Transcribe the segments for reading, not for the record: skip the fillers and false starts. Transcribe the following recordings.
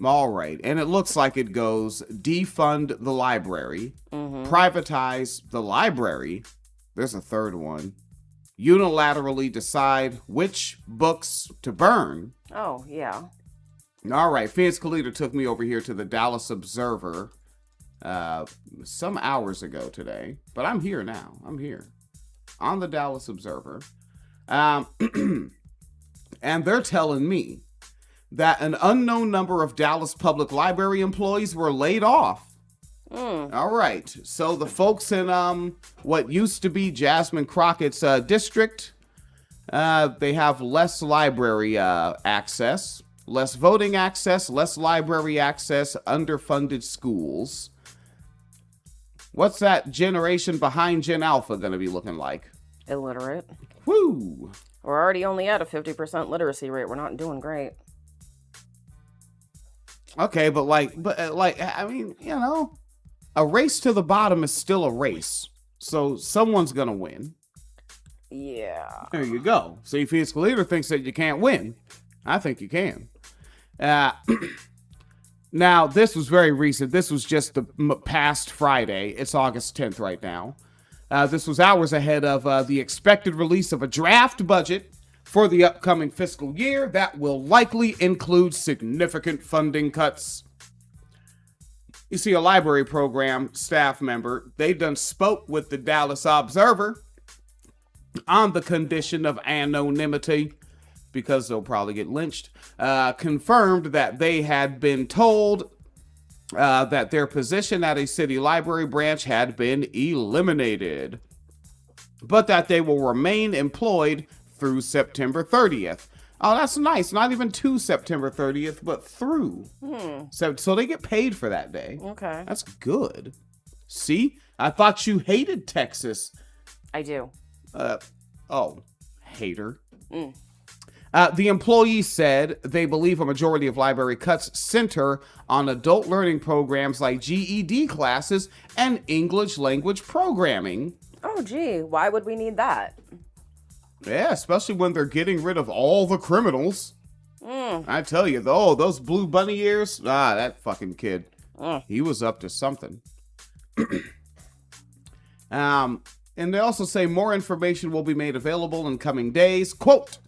All right. And it looks like it goes defund the library, privatize the library. There's a third one. Unilaterally decide which books to burn. Oh, yeah. All right. Fizz Khalida took me over here to the Dallas Observer some hours ago today. But I'm here now. I'm here on the Dallas Observer. And they're telling me that an unknown number of Dallas Public Library employees were laid off. All right. So the folks in what used to be Jasmine Crockett's district, they have less library access, less voting access, less library access, underfunded schools. What's that generation behind Gen Alpha going to be looking like? Illiterate. Woo! We're already only at a 50% literacy rate. We're not doing great. Okay, but I mean, you know, a race to the bottom is still a race. So someone's going to win. Yeah. There you go. So if his leader thinks that you can't win, I think you can. Now, this was very recent. This was just the past Friday. It's August 10th right now. This was hours ahead of the expected release of a draft budget for the upcoming fiscal year that will likely include significant funding cuts. You see, a library program staff member, they done spoke with the Dallas Observer on the condition of anonymity, because they'll probably get lynched, confirmed that they had been told that their position at a city library branch had been eliminated, but that they will remain employed through September 30th. Oh, that's nice. Not even to September 30th, but through. So they get paid for that day. Okay. That's good. See? I thought you hated Texas. I do. Hater. The employee said they believe a majority of library cuts center on adult learning programs like GED classes and English language programming. Oh, gee. Why would we need that? Yeah, especially when they're getting rid of all the criminals. I tell you, though, those blue bunny ears, that fucking kid, he was up to something. And they also say more information will be made available in coming days. Quote,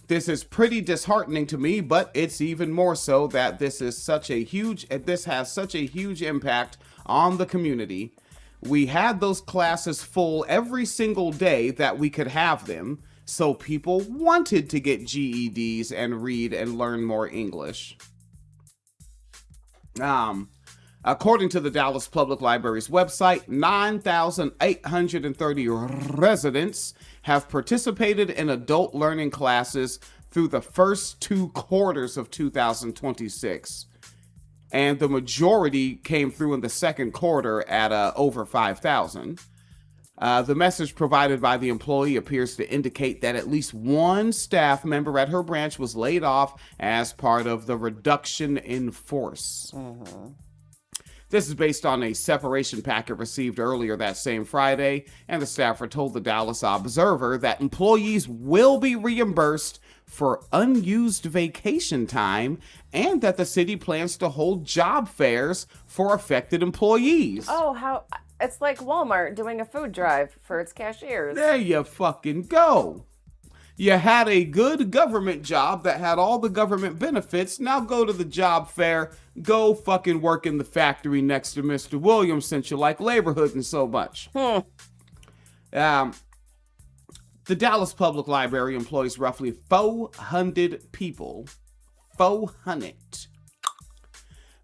"This is pretty disheartening to me, but it's even more so that this has such a huge impact on the community. We had those classes full every single day that we could have them, so people wanted to get GEDs and read and learn more English." According to the Dallas Public Library's website, 9,830 residents have participated in adult learning classes through the first 2 quarters of 2026. And the majority came through in the second quarter at over 5,000. The message provided by the employee appears to indicate that at least one staff member at her branch was laid off as part of the reduction in force. This is based on a separation packet received earlier that same Friday, and the staffer told the Dallas Observer that employees will be reimbursed for unused vacation time and that the city plans to hold job fairs for affected employees. Oh, how... It's like Walmart doing a food drive for its cashiers. There you fucking go. You had a good government job that had all the government benefits. Now go to the job fair. Go fucking work in the factory next to Mr. Williams since you like laborhooding so much. The Dallas Public Library employs roughly 400 people. 400.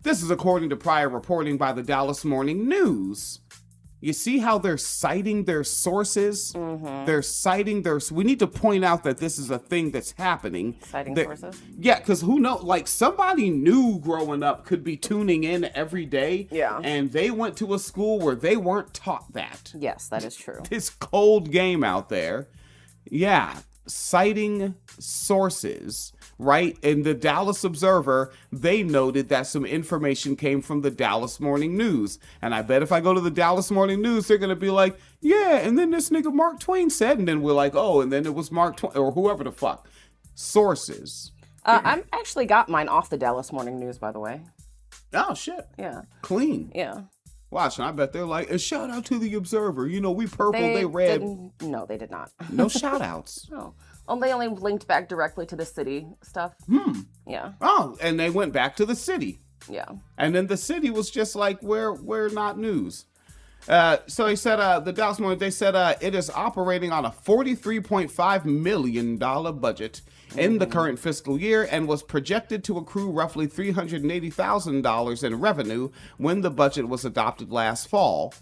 This is according to prior reporting by the Dallas Morning News. You see how they're citing their sources? They're citing their... We need to point out that this is a thing that's happening. Citing sources? Yeah, because who knows? Like, somebody new growing up could be tuning in every day. Yeah. And they went to a school where they weren't taught that. Yes, that is true. This cold game out there. Yeah, citing sources... Right? In the Dallas Observer, they noted that some information came from the Dallas Morning News. And I bet if I go to the Dallas Morning News, they're going to be like, yeah, and then this nigga Mark Twain said, and then we're like, oh, and then it was Mark Twain, or whoever the fuck. Sources. I'm actually got mine off the Dallas Morning News, by the way. Oh, shit. Yeah. Clean. Yeah. Watch, and I bet they're like, a shout out to the Observer. You know, we purple, they red. No, they did not. No shout outs. No. Oh, they only linked back directly to the city stuff. Yeah. Oh, and they went back to the city. Yeah. And then the city was just like, we're not news. So he said, the Dallas Morning, they said it is operating on a $43.5 million budget in the current fiscal year and was projected to accrue roughly $380,000 in revenue when the budget was adopted last fall.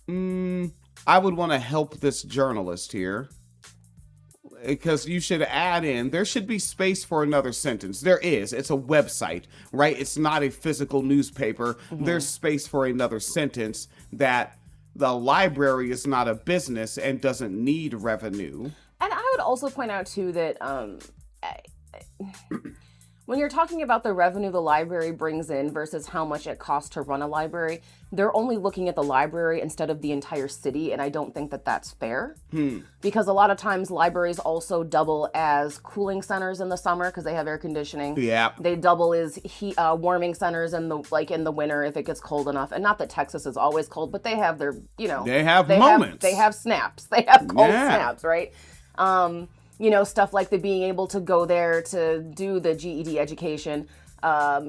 I would want to help this journalist here, because you should add in, there should be space for another sentence. There is. It's a website, right? It's not a physical newspaper. There's space for another sentence that the library is not a business and doesn't need revenue. And I would also point out, too, that when you're talking about the revenue the library brings in versus how much it costs to run a library, they're only looking at the library instead of the entire city, and I don't think that that's fair. Because a lot of times libraries also double as cooling centers in the summer because they have air conditioning. Yeah. They double as warming centers in the winter if it gets cold enough. And not that Texas is always cold, but they have their, They have moments. They have snaps. They have cold snaps, right? Stuff like the being able to go there to do the GED education,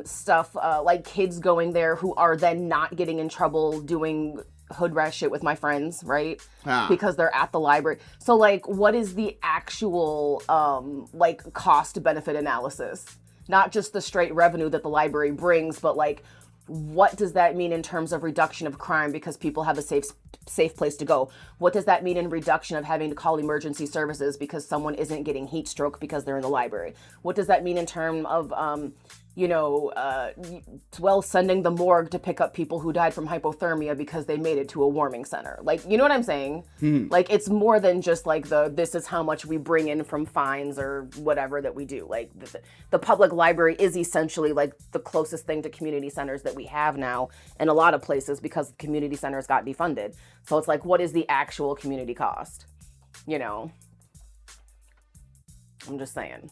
stuff like kids going there who are then not getting in trouble doing hood rat shit with my friends, right? Because they're at the library. So, like, what is the actual, cost benefit analysis? Not just the straight revenue that the library brings, but, like, what does that mean in terms of reduction of crime because people have a safe place to go? What does that mean in reduction of having to call emergency services because someone isn't getting heat stroke because they're in the library? What does that mean in terms of, sending the morgue to pick up people who died from hypothermia because they made it to a warming center? Like, you know what I'm saying? Like, it's more than just like this is how much we bring in from fines or whatever that we do. Like, the public library is essentially like the closest thing to community centers that we have now in a lot of places because community centers got defunded. So it's like, what is the actual community cost? I'm just saying.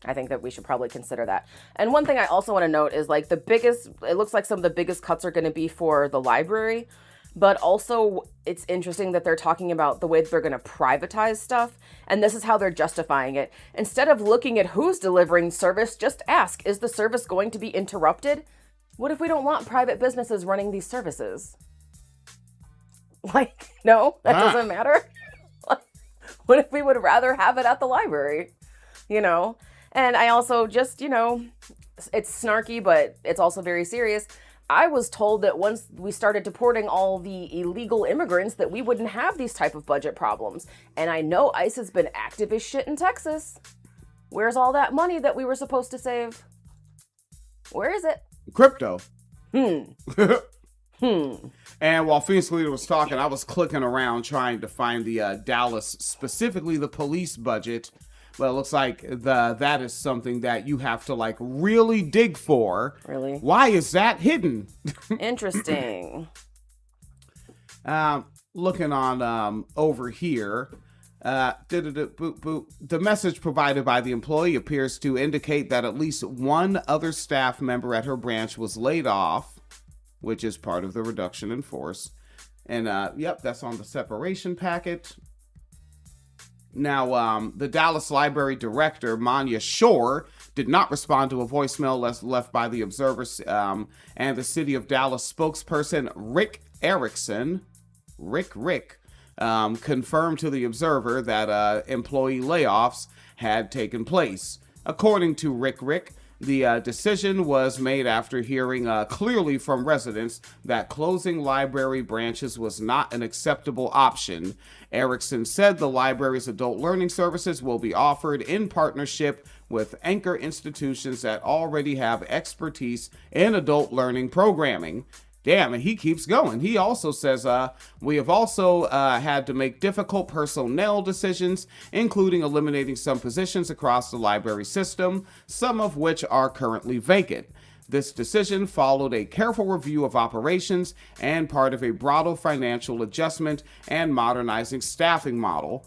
I think that we should probably consider that. And one thing I also want to note is like it looks like some of the biggest cuts are going to be for the library, but also it's interesting that they're talking about the way that they're going to privatize stuff. And this is how they're justifying it. Instead of looking at who's delivering service, just ask, is the service going to be interrupted? What if we don't want private businesses running these services? Like, no, that doesn't matter. What if we would rather have it at the library? And I also just, it's snarky, but it's also very serious. I was told that once we started deporting all the illegal immigrants that we wouldn't have these type of budget problems. And I know ICE has been active as shit in Texas. Where's all that money that we were supposed to save? Where is it? Crypto. And while Phoenix Leader was talking, I was clicking around trying to find the Dallas, specifically the police budget. Well, it looks like that is something that you have to like really dig for. Really? Why is that hidden? Interesting. Looking on over here, the message provided by the employee appears to indicate that at least one other staff member at her branch was laid off, which is part of the reduction in force. And yep, that's on the separation packet. Now, the Dallas Library Director, Manya Shore, did not respond to a voicemail left by the Observer, and the City of Dallas spokesperson Rick Erickson, confirmed to the Observer that employee layoffs had taken place. According to Rick, the decision was made after hearing clearly from residents that closing library branches was not an acceptable option. Erickson said the library's adult learning services will be offered in partnership with anchor institutions that already have expertise in adult learning programming. Damn, and he keeps going. He also says, we have also had to make difficult personnel decisions, including eliminating some positions across the library system, some of which are currently vacant. This decision followed a careful review of operations and part of a broader financial adjustment and modernizing staffing model.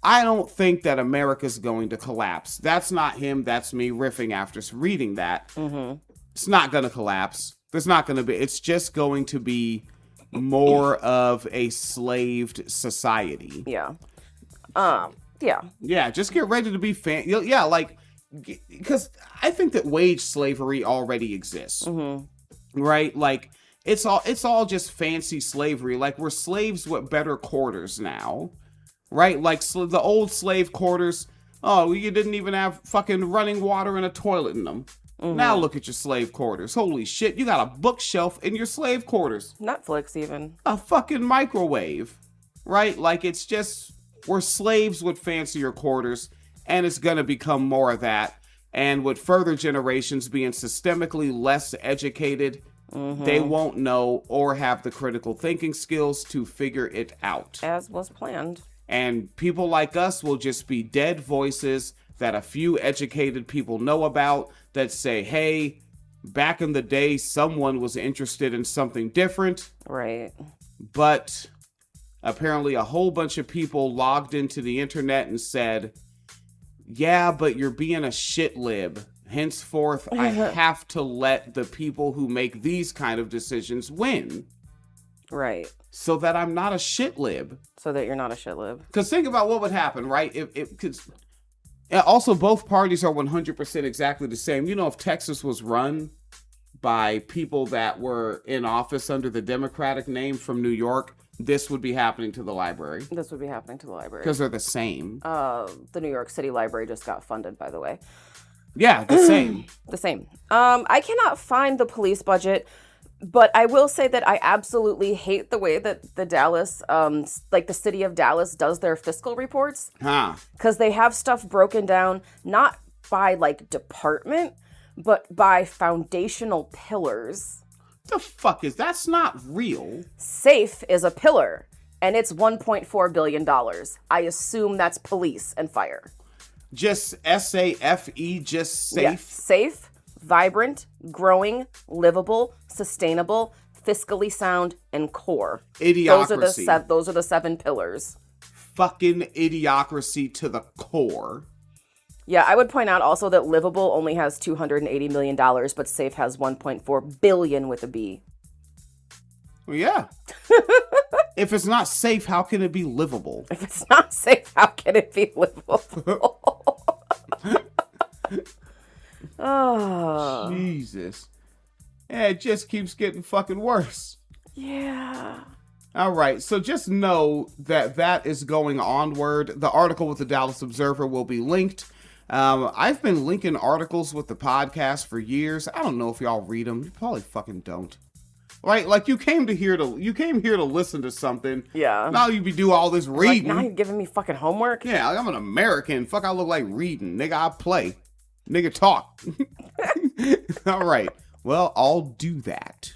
I don't think that America's going to collapse. That's not him. That's me riffing after reading that. Mm-hmm. It's not going to collapse. There's not going to be. It's just going to be more of a slaved society. Yeah. Yeah, just get ready to be yeah, like, because I think that wage slavery already exists. Mm-hmm. Right? Like, it's all just fancy slavery. Like, we're slaves with better quarters now. Right? Like, the old slave quarters, you didn't even have fucking running water and a toilet in them. Mm-hmm. Now look at your slave quarters. Holy shit, you got a bookshelf in your slave quarters. Netflix even. A fucking microwave. Right? Like, it's just, we're slaves with fancier quarters, and it's gonna become more of that. And with further generations being systemically less educated, they won't know or have the critical thinking skills to figure it out. As was planned. And people like us will just be dead voices that a few educated people know about that say, hey, back in the day, someone was interested in something different. Right. But apparently a whole bunch of people logged into the internet and said, yeah, but you're being a shit lib. Henceforth, I have to let the people who make these kind of decisions win. Right. So that I'm not a shit lib. So that you're not a shit lib. Because think about what would happen, right? Also, both parties are 100% exactly the same. You know, if Texas was run by people that were in office under the Democratic name from New York, this would be happening to the library. This would be happening to the library. Because they're the same. The New York City Library just got funded, by the way. Yeah, the same. The same. I cannot find the police budget, but I will say that I absolutely hate the way that the Dallas, like the city of Dallas does their fiscal reports. Because they have stuff broken down, not by like department, but by foundational pillars. The fuck is that's not real. SAFE is a pillar, and it's $1.4 billion. I assume that's police and fire. Just SAFE, just safe? Yeah. Safe, vibrant, growing, livable, sustainable, fiscally sound, and core. Idiocracy. Those are the 7 pillars. Fucking idiocracy to the core. Yeah, I would point out also that livable only has $280 million, but safe has $1.4 billion with a B. Well, yeah. If it's not safe, how can it be livable? If it's not safe, how can it be livable? Oh. Jesus. Yeah, it just keeps getting fucking worse. Yeah. All right, so just know that is going onward. The article with the Dallas Observer will be linked. I've been linking articles with the podcast for years. I don't know if y'all read them. You probably fucking don't. Right? Like you came here to listen to something. Yeah. Now you be do all this reading. Like, now you're giving me fucking homework? Yeah, I'm an American. Fuck, I look like reading. Nigga, I play. Nigga, talk. All right. Well, I'll do that.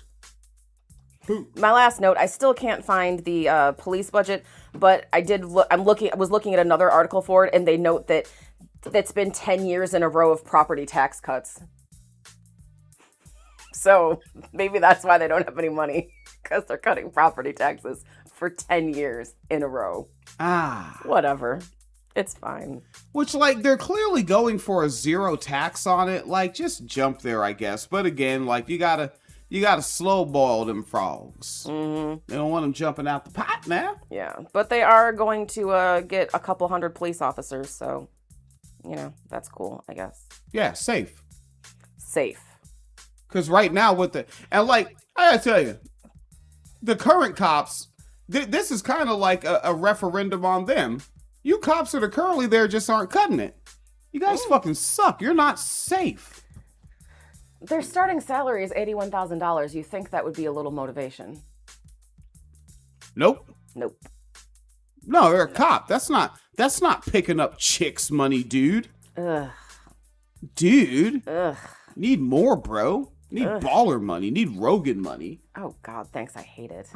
My last note, I still can't find the police budget, but I was looking at another article for it, and they note that it's been 10 years in a row of property tax cuts. So maybe that's why they don't have any money, because they're cutting property taxes for 10 years in a row. Whatever. It's fine. Which, like, they're clearly going for a zero tax on it. Like, just jump there, I guess. But again, like, you gotta slow boil them frogs. Mm-hmm. They don't want them jumping out the pot now. Yeah, but they are going to get a couple hundred police officers, so, you know, that's cool, I guess. Yeah, safe. Safe. Because right now and like, I gotta tell you, the current cops, this is kind of like a referendum on them. You cops that are currently there just aren't cutting it. You guys fucking suck. You're not safe. Their starting salary is $81,000. You think that would be a little motivation? Nope. Nope. No, they're a cop. That's not picking up chicks money, dude. Ugh. Dude. Ugh. Need more, bro. Need baller money. Need Rogan money. Oh, God, thanks. I hate it.